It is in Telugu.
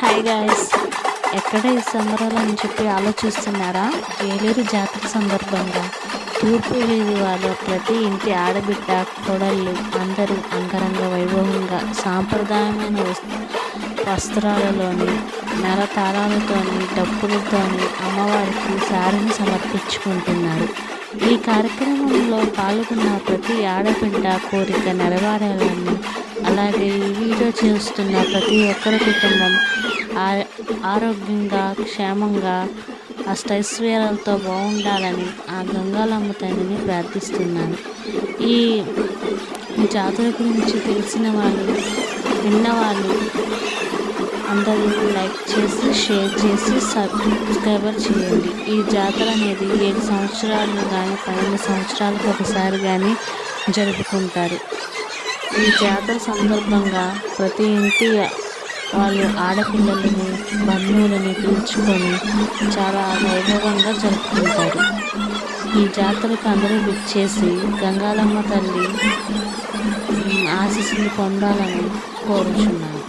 హాయ్ గాయ్స్, ఎక్కడ ఈ సంబరాలు అని చెప్పి ఆలోచిస్తున్నారా? ఏలూరు జాతర సందర్భంగా తూర్పు వీధి వాళ్ళ ప్రతి ఇంటి ఆడబిడ్డ కోడళ్ళు అందరూ అంగరంగ వైభవంగా సాంప్రదాయమైన వస్త్రాలలోని మేళతాళాలతోని డప్పులతోని అమ్మవారికి సారిని సమర్పించుకుంటున్నారు. ఈ కార్యక్రమంలో పాల్గొన్న ప్రతి ఆడబిడ్డ కోరిక నెరవేరాలని, అలాగే ఈ వీడియో చేస్తున్న ప్రతి ఒక్కరి కుటుంబం ఆరోగ్యంగా క్షేమంగా అష్టైశ్వర్యాలతో బాగుండాలని ఆ గంగాలమ్మ తల్లిని ప్రార్థిస్తున్నాను. ఈ జాతర గురించి తెలిసిన వాళ్ళు, విన్నవాళ్ళు అందరూ లైక్ చేసి, షేర్ చేసి, సబ్స్క్రైబర్ చేయండి. ఈ జాతర అనేది 7 సంవత్సరాలు కానీ 12 సంవత్సరాలకు ఒకసారి కానీ జరుపుకుంటారు. ఈ జాతర సందర్భంగా ప్రతి ఇంటి వాళ్ళు ఆడపిల్లలని, బంధువులని పిలుచుకొని చాలా వైభవంగా జరుపుకుంటారు. ఈ జాతరకు అందరూ విచ్చేసి గంగాలమ్మ తల్లి ఆశీస్సులు పొందాలని కోరుచున్నాను.